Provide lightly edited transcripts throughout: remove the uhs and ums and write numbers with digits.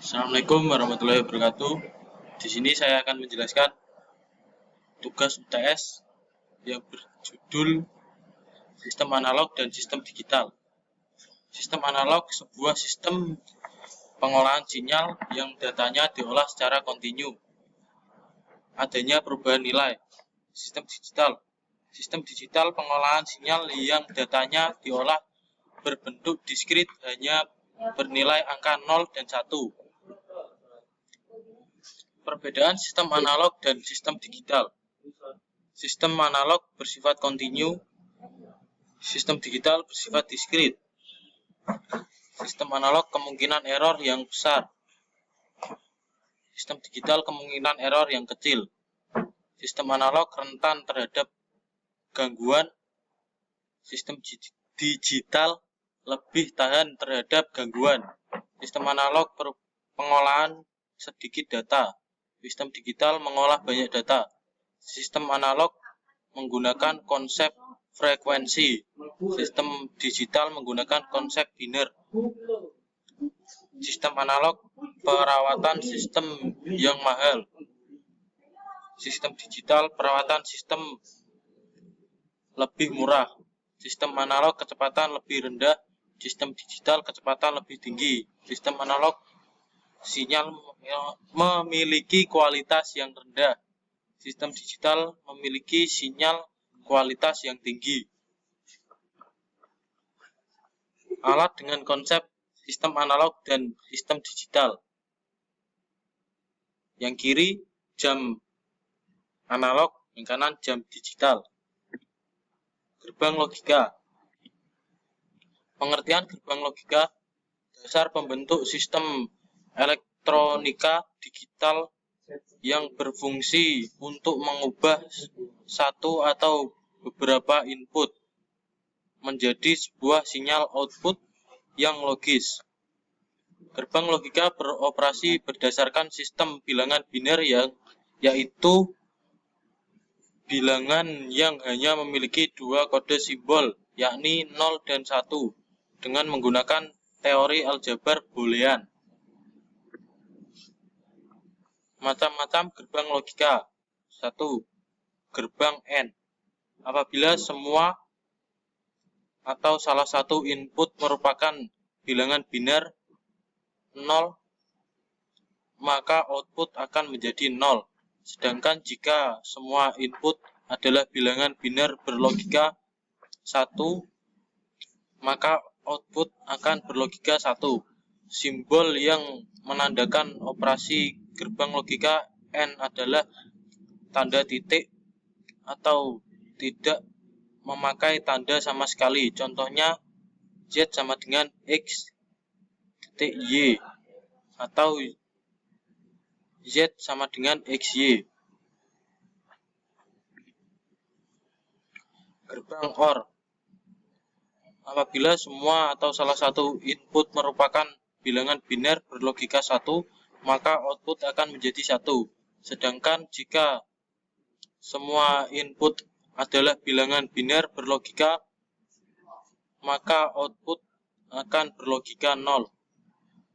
Assalamualaikum warahmatullahi wabarakatuh. Di sini saya akan menjelaskan tugas UTS yang berjudul Sistem Analog dan Sistem Digital. Sistem analog sebuah sistem pengolahan sinyal yang datanya diolah secara kontinu. Adanya perubahan nilai. Sistem digital pengolahan sinyal yang datanya diolah berbentuk diskrit hanya bernilai angka 0 dan 1. Perbedaan sistem analog dan sistem digital. Sistem analog bersifat kontinu, sistem digital bersifat diskrit. Sistem analog kemungkinan error yang besar, sistem digital kemungkinan error yang kecil. Sistem analog rentan terhadap gangguan, sistem digital lebih tahan terhadap gangguan. Sistem analog pengolahan sedikit data, sistem digital mengolah banyak data. Sistem analog menggunakan konsep frekuensi, sistem digital menggunakan konsep biner. Sistem analog perawatan sistem yang mahal, sistem digital perawatan sistem lebih murah. Sistem analog kecepatan lebih rendah, sistem digital kecepatan lebih tinggi. Sistem analog sinyal memiliki kualitas yang rendah, sistem digital memiliki sinyal kualitas yang tinggi. Alat dengan konsep sistem analog dan sistem digital. Yang kiri jam analog, yang kanan jam digital. Gerbang logika. Pengertian gerbang logika: dasar pembentuk sistem elektronika digital yang berfungsi untuk mengubah satu atau beberapa input menjadi sebuah sinyal output yang logis. Gerbang logika beroperasi berdasarkan sistem bilangan biner yaitu bilangan yang hanya memiliki dua kode simbol, yakni 0 dan 1, dengan menggunakan teori aljabar boolean. Macam-macam gerbang logika. 1. Gerbang AND. Apabila semua atau salah satu input merupakan bilangan biner 0, maka output akan menjadi 0. Sedangkan jika semua input adalah bilangan biner berlogika 1, maka output akan berlogika 1. Simbol yang menandakan operasi gerbang logika AND adalah tanda titik atau tidak memakai tanda sama sekali. Contohnya Z sama dengan X titik Y atau Z sama dengan XY. Gerbang OR. Apabila semua atau salah satu input merupakan bilangan biner berlogika 1, maka output akan menjadi 1. Sedangkan jika semua input adalah bilangan biner berlogika, maka output akan berlogika 0.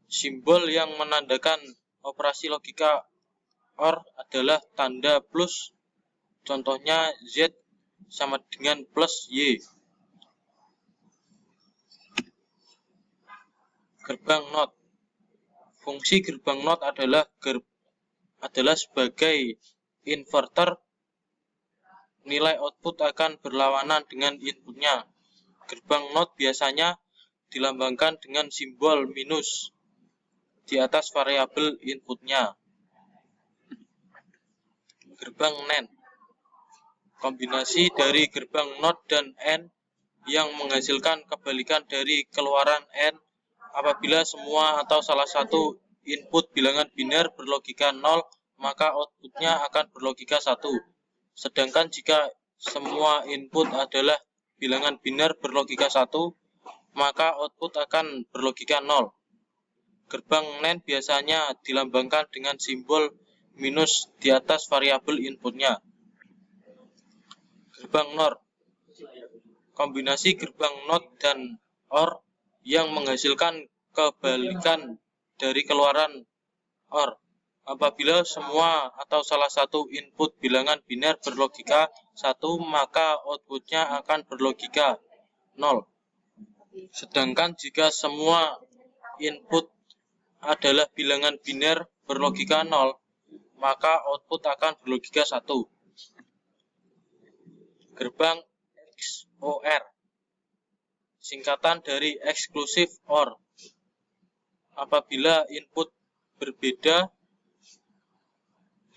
Simbol yang menandakan operasi logika OR adalah tanda plus. Contohnya Z sama dengan plus Y. Gerbang NOT. Fungsi gerbang NOT adalah sebagai inverter. Nilai output akan berlawanan dengan inputnya. Gerbang NOT biasanya dilambangkan dengan simbol minus di atas variabel inputnya. Gerbang NAND. Kombinasi dari gerbang NOT dan AND yang menghasilkan kebalikan dari keluaran AND. Apabila semua atau salah satu input bilangan biner berlogika 0, maka outputnya akan berlogika 1. Sedangkan jika semua input adalah bilangan biner berlogika 1, maka output akan berlogika 0. Gerbang NAND biasanya dilambangkan dengan simbol minus di atas variabel inputnya. Gerbang NOR. Kombinasi gerbang NOT dan OR yang menghasilkan kebalikan dari keluaran OR. Apabila semua atau salah satu input bilangan biner berlogika 1, maka outputnya akan berlogika 0. Sedangkan jika semua input adalah bilangan biner berlogika 0, maka output akan berlogika 1. Gerbang XOR, singkatan dari exclusive OR. Apabila input berbeda,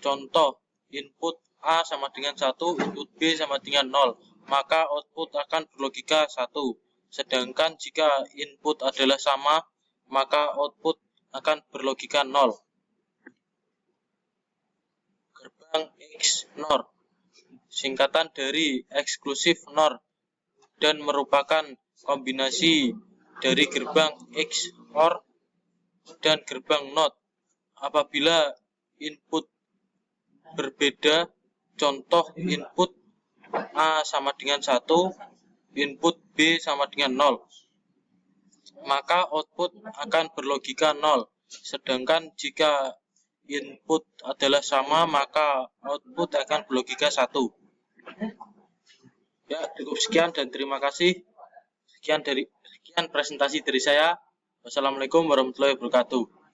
contoh input A sama dengan 1, input B sama dengan 0, maka output akan berlogika 1. Sedangkan jika input adalah sama, maka output akan berlogika 0. Gerbang XNOR, singkatan dari exclusive NOR dan merupakan kombinasi dari gerbang XOR dan gerbang NOT. Apabila input berbeda, contoh input A sama dengan 1, input B sama dengan 0, maka output akan berlogika 0. Sedangkan jika input adalah sama, maka output akan berlogika 1. Ya, cukup sekian dan terima kasih. Sekian presentasi dari saya. Wassalamualaikum warahmatullahi wabarakatuh.